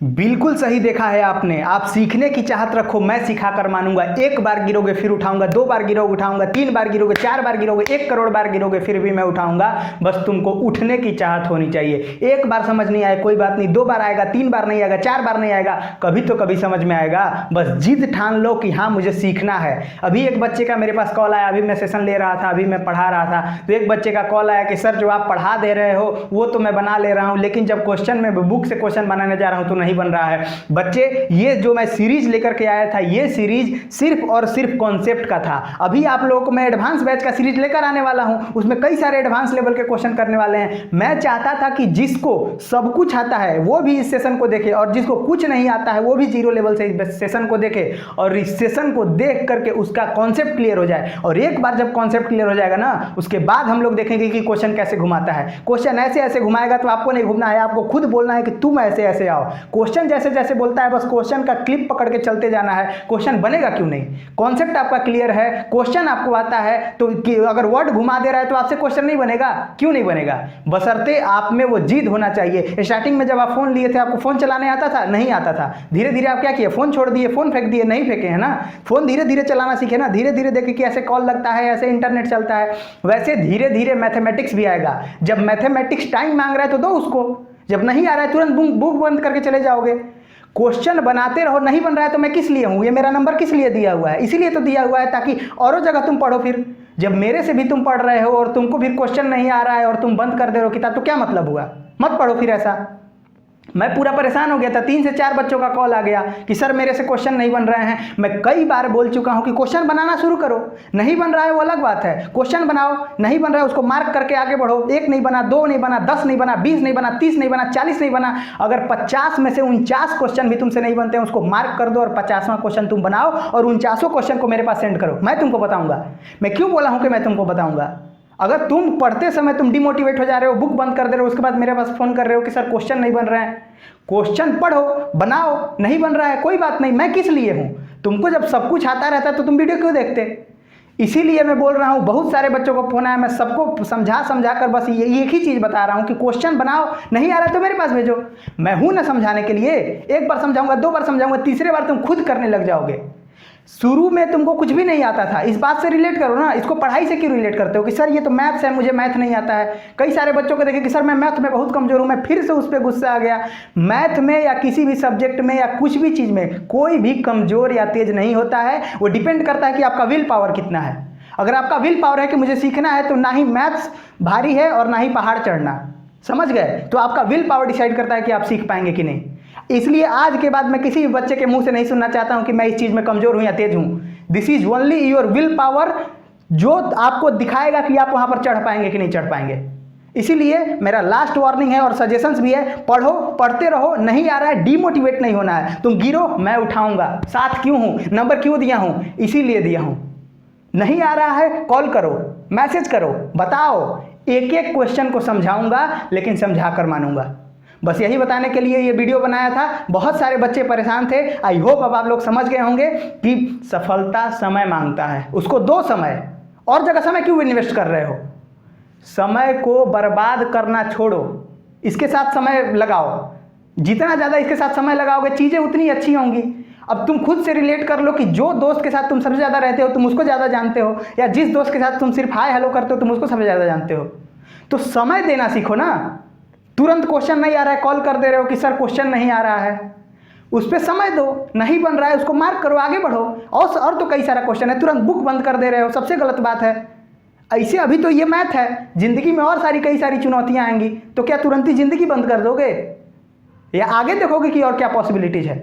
बिल्कुल सही देखा है आपने। आप सीखने की चाहत रखो, मैं सिखा कर मानूंगा। एक बार गिरोगे फिर उठाऊंगा, 2 बार गिरोगे उठाऊंगा, 3 बार गिरोगे, 4 बार गिरोगे, 1 करोड़ बार गिरोगे फिर भी मैं उठाऊंगा। बस तुमको उठने की चाहत होनी चाहिए। एक बार समझ नहीं आए कोई बात नहीं, 2 बार आएगा, 3 बार नहीं आएगा, 4 बार नहीं आएगा, कभी तो कभी समझ में आएगा। बस जिद ठान लो कि हाँ मुझे सीखना है। अभी एक बच्चे का मेरे पास कॉल आया, अभी मैं सेशन ले रहा था, अभी मैं पढ़ा रहा था, तो एक बच्चे का कॉल आया कि सर जो आप पढ़ा दे रहे हो वो तो मैं बना ले रहा हूँ, लेकिन जब क्वेश्चन में बुक से क्वेश्चन बनाने जा रहा हूँ तो नहीं बन रहा है। बच्चे, ये जो मैं सीरीज लेकर के आया था, ये सीरीज सिर्फ और सिर्फ कॉन्सेप्ट का था। अभी आप लोगों को मैं एडवांस बैच का सीरीज लेकर आने वाला हूं, उसमें कई सारे एडवांस लेवल के क्वेश्चन करने वाले हैं। मैं चाहता था कि जिसको सब कुछ आता है वो भी इस सेशन को देखे, और जिसको कुछ नहीं आता है वो भी 0 लेवल से इस सेशन को देखे, और इस सेशन को देख करके उसका कॉन्सेप्ट क्लियर हो जाए। और एक बार जब कॉन्सेप्ट क्लियर हो जाएगा ना, उसके बाद हम लोग देखेंगे कि क्वेश्चन कैसे घुमाता है। क्वेश्चन ऐसे ऐसे घुमाएगा तो आपको नहीं घूमना है, आपको खुद बोलना है कि तुम ऐसे ऐसे आओ। क्वेश्चन जैसे जैसे बोलता है बस क्वेश्चन का क्लिप पकड़ के चलते जाना है। क्वेश्चन बनेगा क्यों नहीं? कॉन्सेप्ट आपका क्लियर है, क्वेश्चन आपको आता है, तो अगर वर्ड घुमा दे रहा है तो आपसे क्वेश्चन नहीं बनेगा? क्यों नहीं बनेगा? बशर्ते आप में वो जिद होना चाहिए। स्टार्टिंग में जब आप फोन लिए थे, आपको फोन चलाने आता था? नहीं आता था। धीरे धीरे आप क्या किए? फोन छोड़ दिए, फोन फेंक दिए? नहीं फेंके, है ना। फोन धीरे धीरे चलाना सीखे ना, धीरे धीरे देखे कि ऐसे कॉल लगता है, ऐसे इंटरनेट चलता है। वैसे धीरे धीरे मैथमेटिक्स भी आएगा। जब मैथमेटिक्स टाइम मांग रहा है तो दो उसको, जब नहीं आ रहा है तुरंत बुक बंद करके चले जाओगे। क्वेश्चन बनाते रहो। नहीं बन रहा है तो मैं किस लिए हूं? ये मेरा नंबर किस लिए दिया हुआ है? इसीलिए तो दिया हुआ है ताकि औरों जगह तुम पढ़ो। फिर जब मेरे से भी तुम पढ़ रहे हो और तुमको फिर क्वेश्चन नहीं आ रहा है और तुम बंद कर दे रहे हो किताब, तो क्या मतलब हुआ? मत पढ़ो फिर ऐसा। मैं पूरा परेशान हो गया था। 3 से 4 बच्चों का कॉल आ गया कि सर मेरे से क्वेश्चन नहीं बन रहे हैं। मैं कई बार बोल चुका हूं कि क्वेश्चन बनाना शुरू करो। नहीं बन रहा है वो अलग बात है, क्वेश्चन बनाओ। नहीं बन रहा है उसको मार्क करके आगे बढ़ो। 1 नहीं बना, 2 नहीं बना, 10 नहीं बना, 20 नहीं बना, 30 नहीं बना, 40 नहीं बना, अगर 50 में से 49 क्वेश्चन भी तुमसे नहीं बनते हैं उसको मार्क कर दो और 50वां क्वेश्चन तुम बनाओ और 49 क्वेश्चन को मेरे पास सेंड करो। मैं तुमको बताऊंगा। मैं क्यों बोला हूं कि मैं तुमको बताऊंगा? अगर तुम पढ़ते समय तुम डिमोटिवेट हो जा रहे हो, बुक बंद कर दे रहे हो, उसके बाद मेरे पास फोन कर रहे हो कि सर क्वेश्चन नहीं बन रहे हैं। क्वेश्चन पढ़ो, बनाओ। नहीं बन रहा है कोई बात नहीं, मैं किस लिए हूं? तुमको जब सब कुछ आता रहता तो तुम वीडियो क्यों देखते? इसीलिए मैं बोल रहा हूं। बहुत सारे बच्चों को फोन आया, मैं सबको समझा कर बस ये एक ही चीज बता रहा हूं कि क्वेश्चन बनाओ। नहीं आ रहा तो मेरे पास भेजो, मैं हूं ना समझाने के लिए। 1 बार समझाऊंगा, 2 बार समझाऊंगा, तीसरे बार तुम खुद करने लग जाओगे। शुरू में तुमको कुछ भी नहीं आता था, इस बात से रिलेट करो ना। इसको पढ़ाई से क्यों रिलेट करते हो कि सर ये तो मैथ्स है, मुझे मैथ नहीं आता है। कई सारे बच्चों को देखे कि सर मैं मैथ में बहुत कमजोर हूं। मैं फिर से उस पर गुस्सा आ गया। मैथ में या किसी भी सब्जेक्ट में या कुछ भी चीज में कोई भी कमजोर या तेज नहीं होता है। वो डिपेंड करता है कि आपका विल पावर कितना है। अगर आपका विल पावर है कि मुझे सीखना है, तो ना ही मैथ्स भारी है और ना ही पहाड़ चढ़ना। समझ गए? तो आपका विल पावर डिसाइड करता है कि आप सीख पाएंगे कि नहीं। इसलिए आज के बाद मैं किसी भी बच्चे के मुंह से नहीं सुनना चाहता हूं कि मैं इस चीज में कमजोर हूं या तेज हूं। This is only your will power, जो आपको दिखाएगा कि आप वहां पर चढ़ पाएंगे कि नहीं चढ़ पाएंगे। इसीलिए मेरा लास्ट वार्निंग है और सजेशंस भी है, पढ़ो, पढ़ते रहो। नहीं आ रहा है, डीमोटिवेट नहीं होना है। तुम गिरो, मैं उठाऊंगा। साथ क्यों हूं? नंबर क्यों दिया हूं? इसीलिए दिया हूं। नहीं आ रहा है, कॉल करो, मैसेज करो, बताओ। एक एक क्वेश्चन को समझाऊंगा, लेकिन समझा कर मानूंगा। बस यही बताने के लिए ये वीडियो बनाया था। बहुत सारे बच्चे परेशान थे। आई होप अब आप लोग समझ गए होंगे कि सफलता समय मांगता है, उसको दो समय। और जगह समय क्यों इन्वेस्ट कर रहे हो? समय को बर्बाद करना छोड़ो, इसके साथ समय लगाओ। जितना ज़्यादा इसके साथ समय लगाओगे चीज़ें उतनी अच्छी होंगी। अब तुम खुद से रिलेट कर लो कि जो दोस्त के साथ तुम सबसे ज़्यादा रहते हो तुम उसको ज़्यादा जानते हो, या जिस दोस्त के साथ तुम सिर्फ हाय हेलो करते हो तुम उसको सबसे ज़्यादा जानते हो। तो समय देना सीखो ना। तुरंत क्वेश्चन नहीं आ रहा है, कॉल कर दे रहे हो कि सर क्वेश्चन नहीं आ रहा है, उस पर समय दो। नहीं बन रहा है उसको मार्क करो, आगे बढ़ो। और तो कई सारा क्वेश्चन है, तुरंत बुक बंद कर दे रहे हो, सबसे गलत बात है। ऐसे अभी तो ये मैथ है, जिंदगी में और सारी कई सारी चुनौतियां आएंगी, तो क्या तुरंत ही जिंदगी बंद कर दोगे या आगे देखोगे कि और क्या पॉसिबिलिटीज है?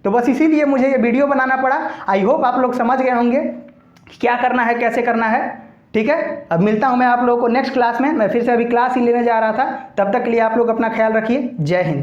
तो बस इसीलिए मुझे ये वीडियो बनाना पड़ा। आई होप आप लोग समझ गए होंगे कि क्या करना है, कैसे करना है। ठीक है, अब मिलता हूं मैं आप लोगों को नेक्स्ट क्लास में। मैं फिर से अभी क्लास ही लेने जा रहा था। तब तक के लिए आप लोग अपना ख्याल रखिए। जय हिंद।